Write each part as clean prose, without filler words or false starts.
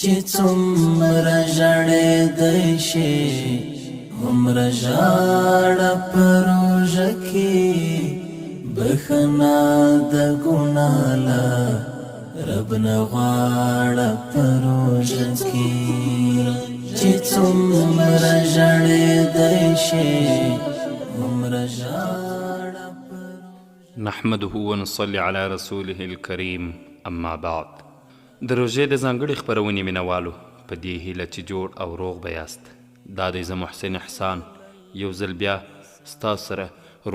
چې څومره ژړېدی شي هومره ژاړه په روژه کې بخښنه د ګناه له رب نه غواړه په روژه کې چې څومره ژړېدی شي هومره ژاړه په روژه. نحمده ونصلي على رسوله الكريم اما بعد. د روژې د ځانګړې خپرونې مینوالو په دې هیله چې جوړ او روغ به یاست. دا دی زه محسن احسان یو ځل بیا ستاسو سره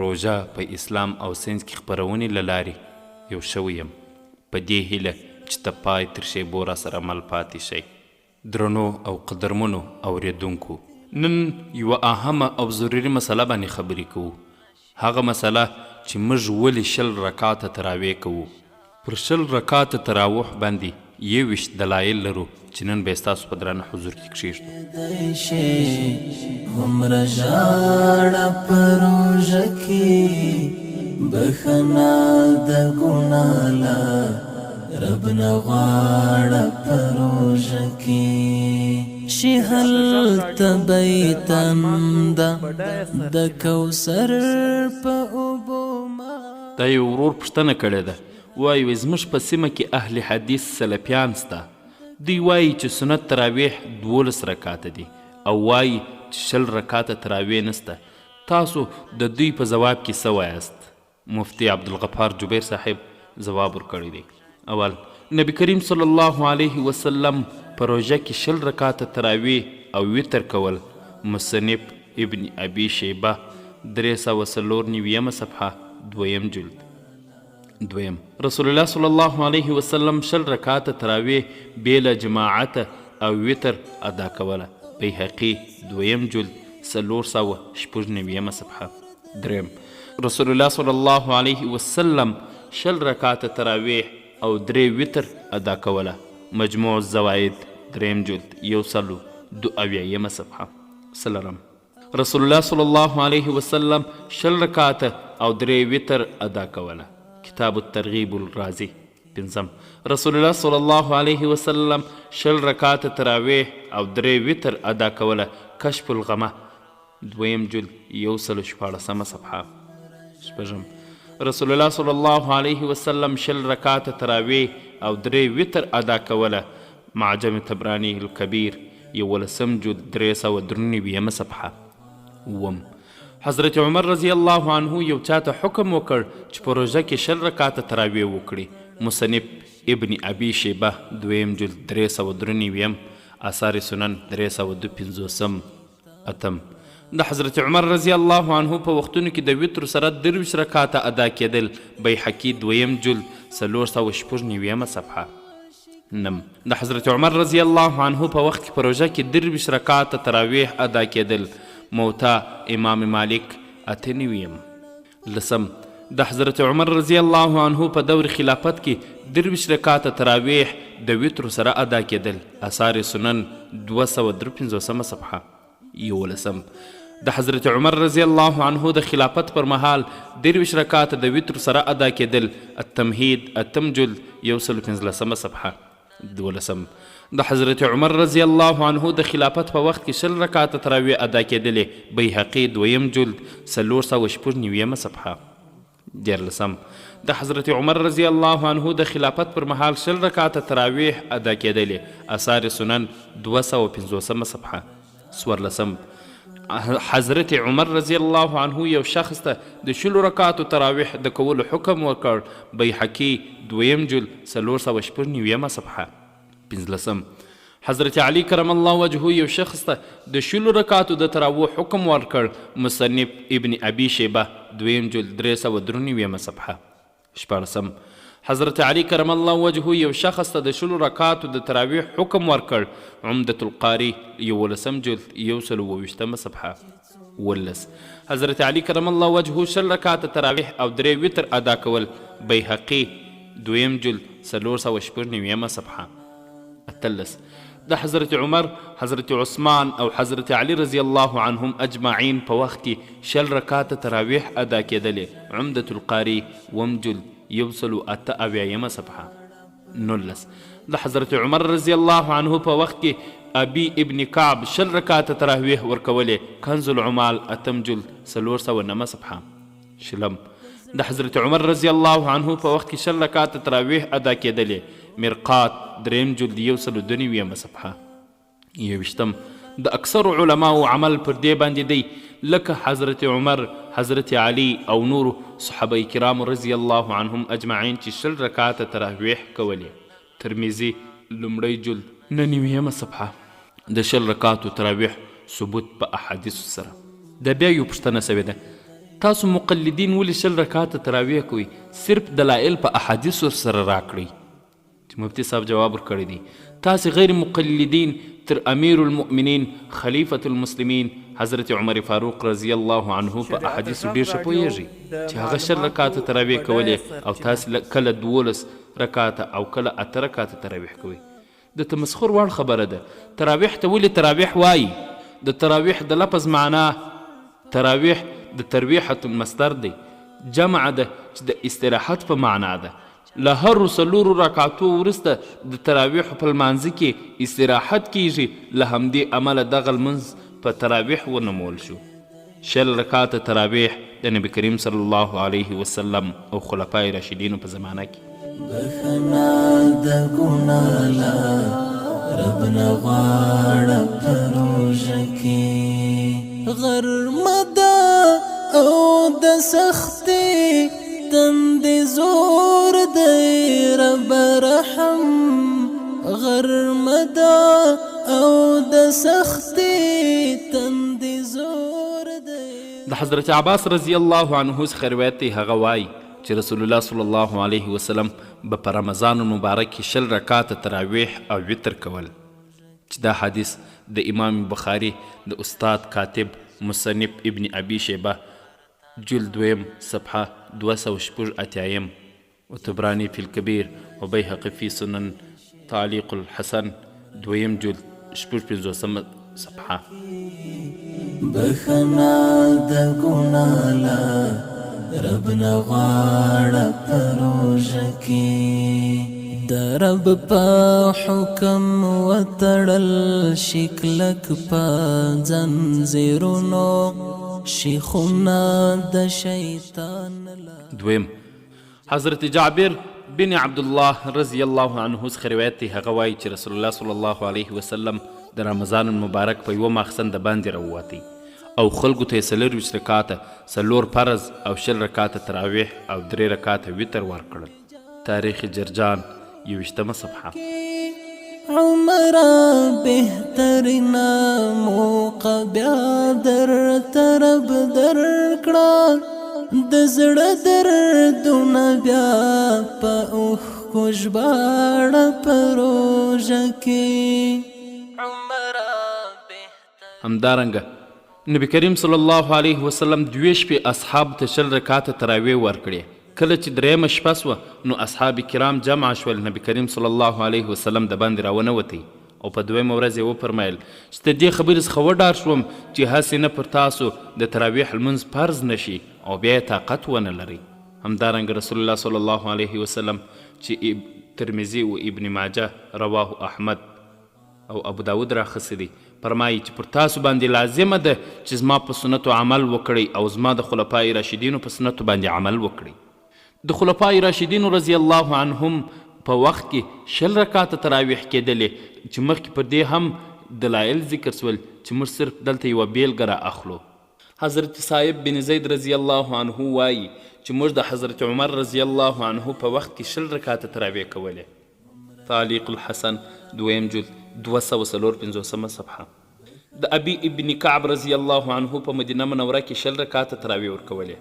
روژه په اسلام او ساینس کې خپرونې له لارې یو شوی یم په دې هیله چې ته پای تر شیبو را سره مل پاتې شئ. درنو او قدرمنو اوریدونکو، نن یوه اهمه او ضروري مسله باندې خبرې کوو. هغه مسله چې موږ ولې 20 رکعاته تراویح کوو. پر 20 رکعاته تراویح باندې 21 دلایل لرو چې نن به ستاسو په درانه حضور کې کښېږدو. هومره ژاړه په روژه کې بخښنه د ګناه له رب نه غواړه په روژه کې شي هلته بیتنده د کوثر په اوبو. دا یو ورور پوښتنه کړې ده، وایي زموږ په سیمه کې اهل حدیث سلفیان سته. دوی وایي چې سنت تراویح 12 رکعاته دي او وایي چې 20 رکعاته تراویح نسته. تاسو د دوی په ځواب کې څه وایاست؟ مفتی عبدالغفار جبیر صاحب ځواب ورکړی دی. اول، نبی کریم صلی الله علیه وسلم په روژه کې 20 رکعاته تراویح او وتر کول. مصنف ابن ابي شیبه 394 صفحه 2 جلد. دویم، رسول الله صلی الله علیه وسلم 20 رکعاته تراویح بیله جماعت او وتر ادا کوله. بیهقي 2 جلد 496 صفحه. دریم، رسول الله صلی الله علیه وسلم 20 رکعاته تراویح او 3 وتر ادا کوله. مجموع الزواید 3 جلد 172 صفحه. سلرم، رسول الله صلی الله علیه وسلم 20 رکعاته او 3 وتر ادا کوله. کتاب الترغیب الرازی. پنځم، رسول الله صلی الله علیه وسلم 20 رکعاته تراویح او 3 وتر ادا کوله. کشف الغمه 2 جلد 114 صفحه. شپږم، رسول الله صلی الله علیه وسلم 20 رکعاته تراویح او 3 وتر ادا کوله. معجم طبرانی الکبیر 11 جلد 393 صفحه. اووم، حضرت عمر رضی الله عنه یو چاته حکم وکړ چې په روژه کې 20 رکعاته تراویح وکړي. مصنف ابن ابي شیبه 2 جلد 393، آثار سنن 352. اتم، د حضرت عمر رضی الله عنه په وختونو کې د وتر سره 23 رکعاته ادا کېدل. بیحقي 2 جلد 496 صفحه. نم، د حضرت عمر رضی الله عنه په وخت کې په روژه کې 23 رکعاته تراویح ادا کېدل. موتا امام مالک 98. لسم، د حضرت عمر رضی الله عنه په دور خلافت کې 23 رکعاته تراویح د وتر سره ادا کېدل. آثار سنن 253 صفحه. 11، د حضرت عمر رضی الله عنه د خلافت پر مهال 23 رکعاته د وتر سره ادا کېدل. التمهید 8 جلد 115 صفحه. 12، د حضرت عمر رضی الله عنه د خلافت په وخت کې 20 رکعاته تراویح ادا کېدلې. بیهقي 2 جلد 496 صفحه. 14، د حضرت عمر رضی الله عنه د خلافت پر مهال 20 رکعاته تراویح ادا کېدلې. آثار سنن 250 صفحه. 14، حضرت عمر رضی الله عنه یو شخص ته د 20 رکعاتو تراویح د کولو حکم ورکړ. بیحقي 2 جلد 496 صفحه. 15، حضرت علی کرم الله وجهه یو شخص ته د 20 رکعاتو د تراویح حکم ورکړ. مصنف ابن ابي شیبه 2 جلد 393 صفحه. 16، حضرت علی کرم الله وجهه یو شخص ته د 20 رکعاتو د تراویح حکم ورکړ. عمدة القاری 11 جلد 124 صفحه. 18، حضرت علی کرم الله وجهه 20 رکعاته تراویح او 3 وتر ادا کول. بیهقي 2 جلد 496 صفحه. 18، د حضرت عمر، حضرت عثمان او حضرت علی رضی الله عنهم اجمعین په وخت کې 20 رکعاته تراویح ادا کېدلې. عمدة القاری 1 جلد 178 صفحه. 19، د حضرت عمر رضی الله عنه په وخت کې ابي ابن کعب 20 رکعاته تراویح ورکولې. کنز العمال 8 جلد 409 صفحه. شلم د حضرت عمر رضی الله عنه په وخت کې 20 رکعاته تراویح ادا کېدلې. مرقات 3 جلد 192 صفحه. 21 د اکثر علماو عمل پر دې باندې دی لکه حضرت عمر، حضرت علي او نور صحابه کرام رضی الله عنهم اجمعین چې 20 رکعاته تراویح کولې. ترمذي لومړی جلد 99 صفحه. د 20 رکعاتو تراویح ثبوت په احادیثو سره. د بیا یو پوښتنه سوې ده، تاسو مقلدین ولې 20 رکعاته تراویح کوئ؟ صرف دلایل په احادیثو سره راکړئ. مفتی صاحب جواب ورکړی دی، تاسې غیر مقلدین تر امیر المؤمنین خلیفة المسلمین حضرت عمر فاروق رضی الله عنه په احادیثو ډېر ښه پوهیږئ چې هغه 20 رکعاته تراویح کولې او تاسې کله 12 رکعاته او کله 8 رکعاته تراویح کوئ. د تمسخر وړ خبره ده. تراویح ته ولې تراویح وایي؟ د تراویح د لفظ معنا تراویح د ترویحة مصدر دی، جمع ده چې د استراحت په معنا ده. له هر 4 رکعاتو وروسته د تراویح په لمانځه کې استراحت کیږي. له همدې امله دغه لمونځ په تراویح ونومول شو. 20 رکعاته تراویح د نبی کریم صلی الله علیه وسلم او خلفای راشدینو په زمانه کې. بخنا د ګناه رب نه غواړه په روژه کې. غرمه ده او د سختۍ تندې زور دی رب رحم. غرمه ده او د سختۍ تندې زور دی. د حضرت عباس رضی الله عنه څخه روایت دی، هغه وایي چې رسول الله صلی الله علیه وسلم به په رمضان مبارک کې 20 رکعاته تراویح او وتر کول. چې دا حدیث د امام بخاري د استاد کاتب مصنف ابن ابي شیبه جلد 2 صفحه 286 و طبراني في الكبير و بيهقي في سنن تعليق الحسن 2 جلد 56 صفحه. بخنا د ګناه رب نه غواړه په روژه کې. د رب په حکم وتړل شکلک په زنځیرونو شیخونا د شیطان. دویم حضرت جابر بن عبدالله رضی الله عنه څخه روایت دی، هغه وایي چې رسول الله صلی الله علیه وسلم د رمضان المبارک په یوه ماخستن د باندې راووتی او خلکو ته یې 24 رکعاته 4 فرض او 20 رکعاته تراویح او 3 رکعاته وتر ورکړل. تاریخ جرجان 21 صفحه. عمره بهترینا موقع بیا در ترب در کړه. د زړه دردونه بیا په اوښکو ژباړه په روژه کې. عمره همدارنګه نبی کریم صلی الله علیه وسلم 2 شپې اصحاب ته 20 رکعاته تراویح ورکړې. کله چې 3مه شپه سوه نو اصحاب کرام جمع شول. نبی کریم صلی الله علیه وسلم د باندې راونوتی او په 2مه ورځ یې وفرمیل چې د دې خبرې څخه وډار شوم چې هسې نه پر تاسو د تراویح لمونځ فرض نشي او بیا یې طاقت ونه لري. همدارنګه رسول الله صلی الله علیه وسلم چې ترمذي و ابن ماجه رواه احمد او ابو داود راخصی دی، فرمایي چې پر تاسو باندې لازمه ده چې زما په سنتو عمل وکړئ او زما د خلفای راشدینو په سنتو باندې عمل وکړئ. د خلفای راشدینو رضی الله عنهم په وخت کې 20 رکعاته تراویح کېدلې چې مخکې پر دې هم دلایل ذکر سول چې موږ صرف دلته یوه بیلګه را اخلو. حضرت صاحب بن زید رضی الله عنه وایي چې موږ د حضرت عمر رضی الله عنه په وخت کې 20 رکعاته تراویح کولې. تعلیق الحسن 2 جلد 254 صفحه. د ابي ابن کعب رضی الله عنه په مدینه منوره کې 20 رکعاته تراویح ورکولې.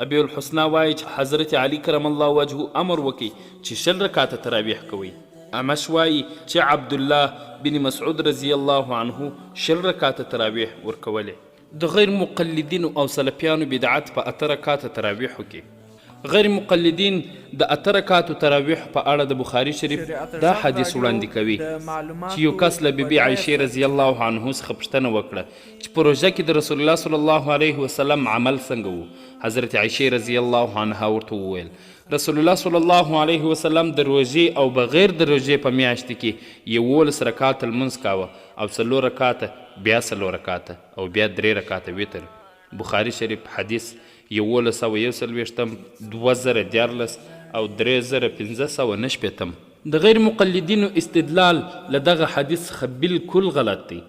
ابي الحسنى وایي چې حضرت علي کرم الله وجهه امر وکړي چې 20 رکعاته تراویح کوي. امش وایي چې عبد الله بن مسعود رضی الله عنه 20 رکعاته تراویح ورکولې. د غیر مقلدینو او سلفیانو بدعت په 8 رکعاته تراویحو کې غیر مقلدین د 8 رکعاتو تراویح په اړه د بخاري شریف دا حدیث وړاندې کوي چې یو کس له بیبي عایشې رضی الله عنه څخه پوښتنه وکړه چې په روژه کې د رسول الله صلی الله علیه وسلم عمل څنګه و. حضرت عایشې رضی الله عنها ورته وویل رسول الله صلی الله علیه وسلم د روژې او بغیر د روژې په میاشت کې 11 رکعات لمونځ کاوه او 4 رکعاته بیا 4 رکعاته او بیا 3 رکعاته وتر. بخاري شریف حدیث 1141 2014 او 3559. د غیر مقلدینو استدلال له دغه حدیث څخه بالکل غلط دی،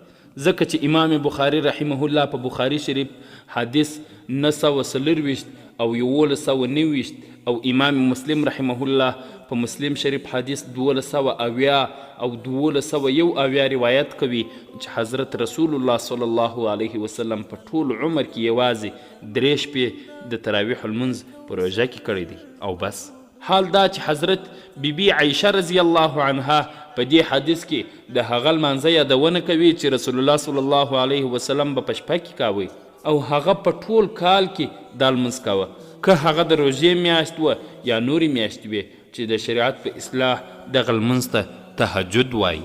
ځکه چې امام بخاري رحمه الله په بخاري شریف حدیث 924 او 1190 او امام مسلم رحمه الله په مسلم شریف حدیث 1270 او 1201 روایت کوي چې حضرت رسول الله صلی الله علیه وسلم په ټول عمر کې یوازې 3 شپې د تراویح المنځ په روژه کې کړی دی او بس. حال دا چې حضرت بیبي عایشه رضی الله عنها په دې حدیث کې د هغه لمانځه یادونه کوي چې رسول الله صلی الله علیه وسلم به په شپه کې کاوه او هغه په ټول کال کې دا لمونځ کاوه، که هغه د روژې میاشت وه یا نورې میاشتې وې چې د شریعت په اصلاح دغه لمونځ ته تهجد وایي.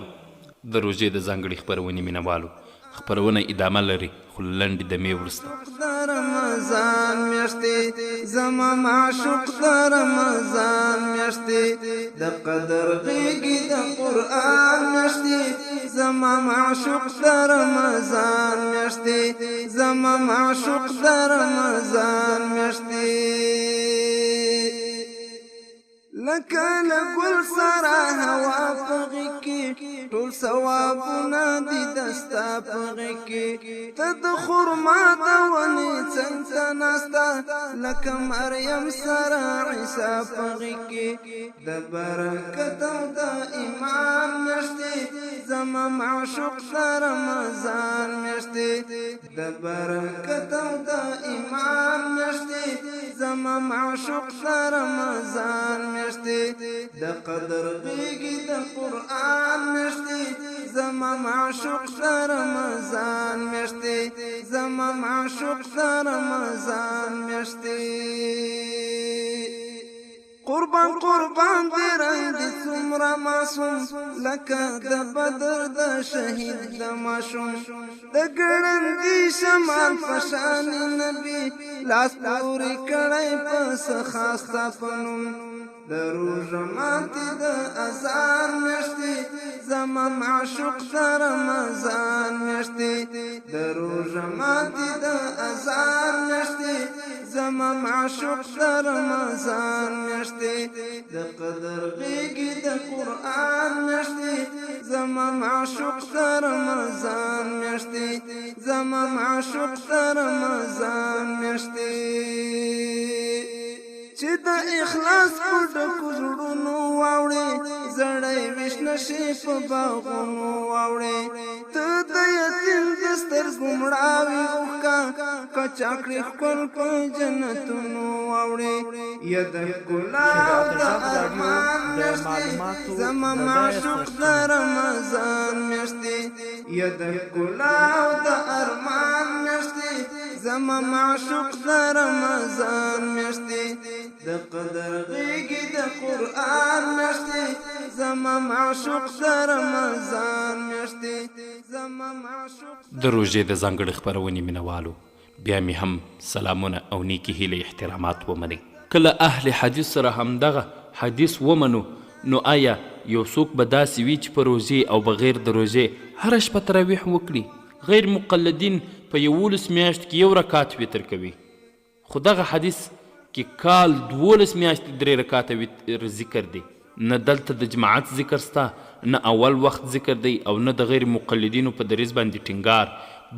د روژې د ځانګړې خپرونې مینوالو خپرونه ادامه لري خو لنډې دمې وروسته. د رمضان میاشتې زما معشوق د رمضان میاشتې د قدر غېږې د قرآن میاشتې زما معشوق د رمضان میاشتې زما معشوق د رمضان میاشتې لکه له ګل سره هوا په غېږ کې ټول ثوابونه دي د ستا په غېږ کې ته د خرما د ونې څنګ ته ناسته لکه مریم سره عیسی په غېږ کې د برکت او د ایمان میاشتې زما معشوق د رمضان میاشتې د برکت او د ایمان میاشتې زما معشوق د رمضان میاشتې د قدر غېږې د قرآن میاشتې زما معشوق د رمضان میاشتې زما معشوق د رمضان میاشتې قربان قربان دې رنګ دې څومره معصوم لکه د بدر د شهید د ماشوم د ګړندي شمال په شان نبي لاس پورې کړی په سخا ستا په نوم د روژه ماتې د اذان میاشتې زما معشوق د رمضان میاشتې د روژه ماتې د اذان میاشتې زما معشوق د رمضان میاشتې د قدر غېږې د قرآن میاشتې زما معشوق د رمضان میاشتې زما معشوق د رمضان میاشتې چې د اخلاص په ډکو زړونو واوړې زړی ویش نشي په باغونو واوړې ته د یتیم د سترګو مړاوي اوښکا کچا کړې ښکل په جنتونو واوړې یا د ښکلا او د ارمان میاشتې زما معشوق د رمضان میاشتې یا د ښکلا او د ارمان میاشتې زما معشوق د رمضان میاشتې د قدر غېږې د قرآن میاشتې زما معشوق د رمضان میاشتې زما معشوق. د روژې د ځانګړې خپرونې مینوالو بیا مې هم سلامونه او نیکې هیلې احترامات ومنئ. کله اهل حدیث سره همدغه حدیث ومنو نو آیا یو څوک به داسې وي چې په روژې او بغیر د روژې هره شپه تراویح وکړي؟ غیر مقلدین په 11 میاشت کې 1 رکعت وتر کوي، خو دغه حدیث کې کال 12 میاشتې 3 رکعته ذکر دی. نه دلته د جماعت ذکر ستا، نه اول وخت ذکر دی او نه د غیر مقلدینو په دریځ باندې ټینګار،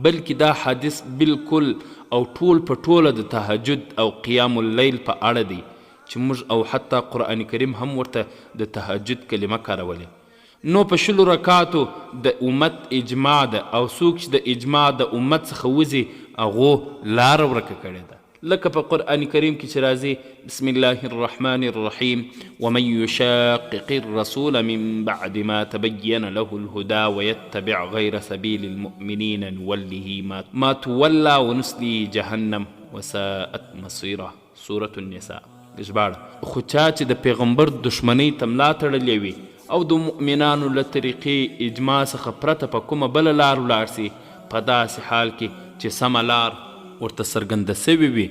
بلکې دا حدیث بالکل او ټول په ټوله د تهجد او قیام اللیل په اړه دی چې موږ او حتی قرآن کریم هم ورته د تهجد کلمه کارولې. نو په 10 رکعاتو د امت اجماع ده او څوک چې د اجماع د امت څخه وځي هغو لاره ورکه کړې ده، لکه په قرآن کریم کې چې راځي بسم الله الرحمن الرحیم ومن یشاقق الرسول من بعد ما تبین له الهدى ويتبع غیر سبیل المؤمنین نوله ما تولى ونسلی جهنم وساءت مصیره. سورة النساء. ژباړه خو چا چې د پیغمبر دشمنۍ ته ملا تړلې وي او د مؤمنانو له طریقې اجماع څخه پرته په کومه بله لار ولاړ سي په داسې حال کې چې سمه لار ورته څرګنده سوې وي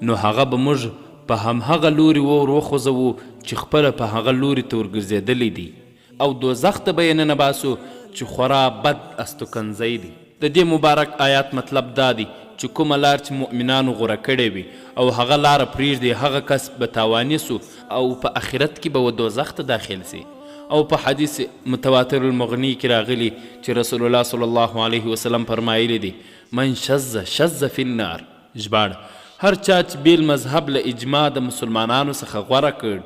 نو هغه به موږ په همهغه لوري ور وخوځوو چې خپله په هغه لوري ته ورګرځېدلی دي او دوزخ ته به یې ننباسو چې خورا بد استوکنځی دی. د دې مبارک آیات مطلب دا دی چې کومه لار چې مؤمنانو غوره کړې وي او هغه لاره پرېږدي هغه کس به تاواني سو او په آخرت کې به و دوزخ ته داخل سي. او په حدیث متواتر المغنی کې راغلی چې رسول الله صلی الله علیه وسلم فرمایلی دی من شذ فی النار. ژباړه هر چا چې بیل مذهب له اجماع د مسلمانانو څخه غوره کړ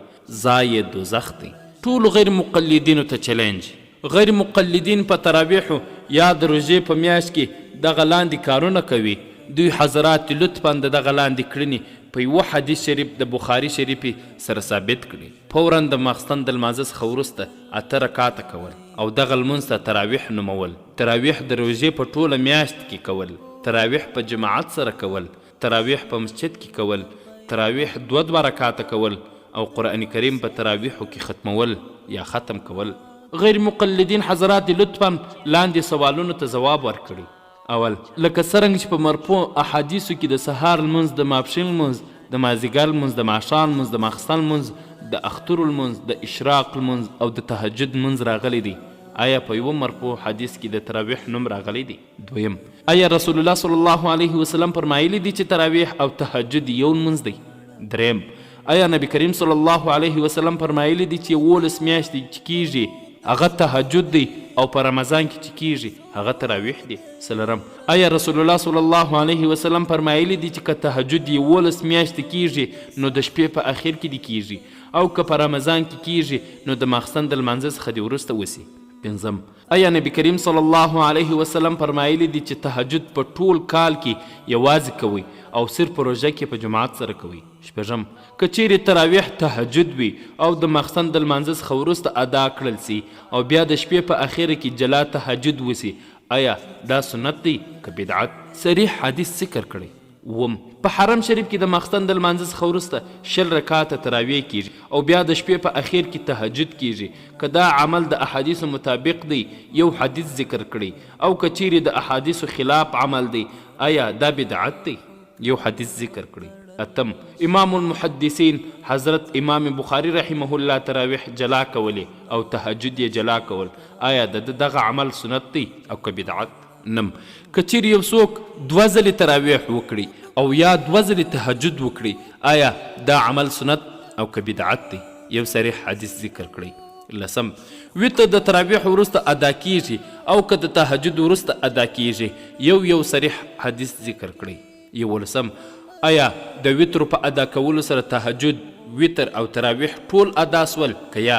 ځای دوزخ دی. ټولو غیر مقلدینو ته چلنج. غیر مقلدین په تراویحو یا د روژې په میاشت کې دغه لاندې کارونه کوي. دوی حضرات لطفا د دغه لاندې کړنې په یوه حدیث شریف د بخاري شریفې سره ثابت کړي. فورا د ماخستن د لمانځه څخه وروسته 8 رکعاته کول او دغه لمونځ ته تراویح نومول. تراویح د روژې په ټوله میاشت کې کول. تراویح په جماعت سره کول. تراویح په مسجد کې کول. تراویح 2 رکعاته کول او قرآن کریم په تراویحو کې ختمول یا ختم کول. غیر مقلدین حضرات لطفا لاندې سوالونو ته ځواب ورکړي. اول لکه څرنګه چې په مرفوع احادیثو کې د سهار لمونځ، د ماپښین لمونځ، د مازدیګر لمونځ، د ماښام لمونځ، د ماخستن لمونځ، د اختر لمونځ، د اشراق لمونځ او د تهجد لمونځ راغلی دی، آیا په یوه مرفوع حدیث کې د تراویح نوم راغلی دی؟ دویم آیا رسول الله صلی الله علیه وسلم فرمایلی دی چې تراویح او تهجد یو لمونځ دی؟ دریم آیا نبی کریم صلی الله علیه وسلم فرمایلی دی چې 11 میاشتې چې کیږي هغه تهجد دی او په رمضان کې چې کیږي هغه تراویح دی؟ څلورم آیا رسول الله صلی الله علیه وسلم فرمایلی دی چې که تهجد 11 میاشتې کیږي نو د شپې په اخر کې دی کیږي او که په رمضان کې کیږي نو د ماخستن د لمانځه څخه دی وروسته وسي؟ پنځم آیا نبی کریم صلی الله علیه وسلم فرمایلی دی چې تهجد په ټول کال کې یوازې کوئ او صرف په روژه کې په جماعت سره کوئ؟ شپږم که چیرې تراویح تهجد وي او د ماخستن د لمانځه څخه وروسته ادا کړل سي او بیا د شپې په اخره کې جلا تهجد وسي آیا دا سنت دی که بدعت؟ صریح حدیث ذکر کړی. اوم په حرم شریف کې د ماخستن د لمانځه څخه وروسته 20 رکعاته تراویح کیږي او بیا د شپې په اخر کې تهجد کیږي. که دا عمل د احادیثو مطابق دی یو حدیث ذکر کړی او که چیرې د احادیثو خلاف عمل دی آیا دا بدعت دی؟ یو حدیث ذکر کړی. اتم امام المحدثین حضرت امام بخاری رحمه الله تراویح جلا کولی او تهجد یې جلا کول آیا دغه عمل سنت دی او که بدعت؟ نم که چیرې یو څوک 2 ځلې تراویح وکړي او یا 2 ځلې تهجد وکړي آیا دا عمل سنت او که بدعت دی؟ یو صریح حدیث ذکر کړی. لسم وتر د تراویح وروسته ادا کیږي او که د تهجد وروسته ادا کیږي یو صریح حدیث ذکر کړی. یو لسم آیا د وترو په ادا کولو سره تهجد، وتر او تراویح ټول ادا سول که یا؟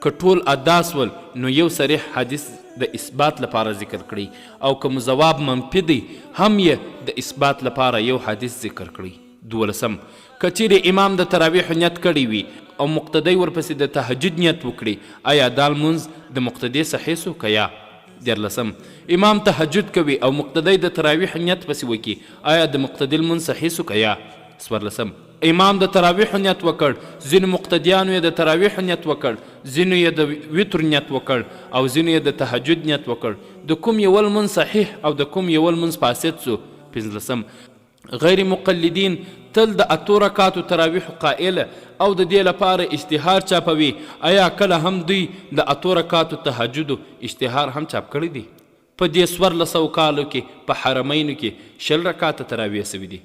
که ټول ادا سول نو یو صریح حدیث د اثبات لپاره ذکر کړی او که مزواب منفی دی هم یې د اثبات لپاره یو حدیث ذکر کړی. دولسم که چیرې امام د تراویح نیت کړی وي او مقتدی ورپسې د تهجد نیت وکړي آیا دا لمونځ د مقتدی صحیح سو که یا؟ دیارلسم امام تهجد کوي او مقتدی د تراویح نیت پسې وکړي آیا د مقتدی لمونځ صحیح سو که یا؟ څوارلسم امام د تراویح نیت وکړ، ځینو مقتدیانو یې د تراویح نیت وکړ، ځینو یې د وتر نیت وکړ او ځینو یې د تهجد نیت وکړ، د کوم یو لمونځ صحیح او د کوم یو لمونځ فاسد سو؟ پنځلسم غیر مقلدین تل د 8 رکعاتو تراویح قائله او د دې لپاره اشتهار چاپوي آیا کله هم دوی د 8 رکعاتو تهجد اشتهار هم چاپ کړی دی؟ په دې 1400 کالو کې په حرمینو کې 20 رکعاته تراویح سوي دي.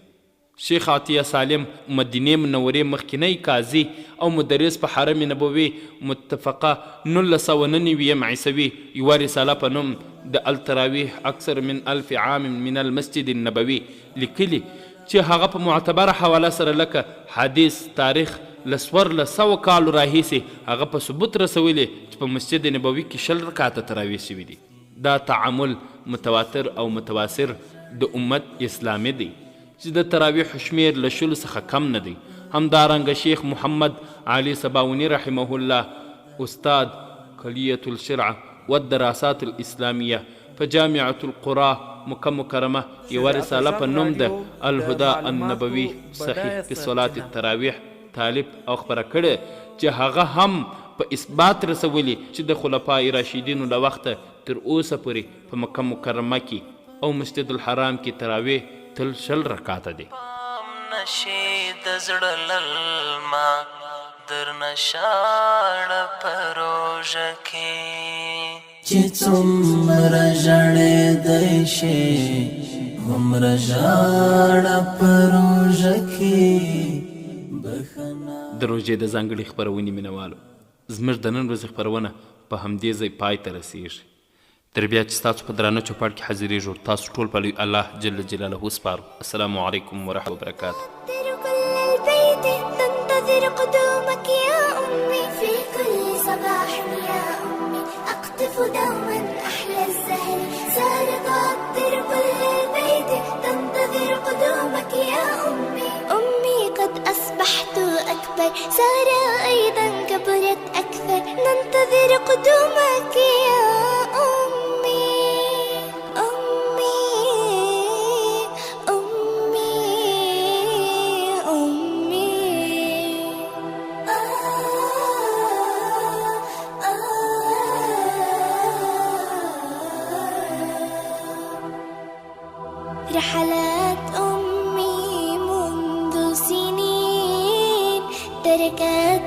شیخ عطیه سالم مدینه منورې مخکینی قاضي او مدرس په حرم نبوي متفقه 1999 عیسوي یوه رساله په نوم د التراویح اکثر من 1000 عام من المسجد النبوي لیکلي چې هغه په معتبره حواله سره لکه حدیث، تاریخ له 1400 کالو راهیسې هغه په ثبوت رسولی چې په مسجد نبوي کې 20 رکعاته تراویح شوي دي. دا تعامل متواتر او متواسر د امت اسلامي دی چې د تراویح شمیر له 10 څخه کم نه دی. همدارنګه شیخ محمد علي سباوني رحمه الله استاد کلیة الشرع والدراسات الاسلامیه په جامعة القرى مکه مکرمه یوه رساله په نوم د الهدى النبوي صحیح في صلاة التراویح طالب او خبره کړې چې هغه هم په اثبات رسولي چې د خلفای راشدینو له وخته تر اوسه پورې په مکه مکرمه کې او مسجد الحرام کې تراویح تل 20 رکعاته دي. نشي د زړه للما در نشاړه پروژه کې چې څومره ژړېدی شي هومره ژاړه پروژه کې بخښنه. د روژې د ځانګړې خپرونې مینوالو، زموږ د نن ورځې خپرونه په همدې ځای پای ته رسیږي. تر بیا چې ستاسو په درانه چوپړ کې حاضرېږو، تاسو ټول په لوی الله جل جلاله سپارو. السلام علیکم ورحمة الله وبرکاته. تنتظر قدومك يا أمي في كل صباح يا أمي أقطف دوما أحلى الزهر سارق أطر كل البيت تنتظر قدومك يا أمي أمي قد أصبحت أكبر سارة أيضا كبرت أكثر ننتظر قدومك يا أمي أمي أمي أمي رحلات أمي منذ سنين تركت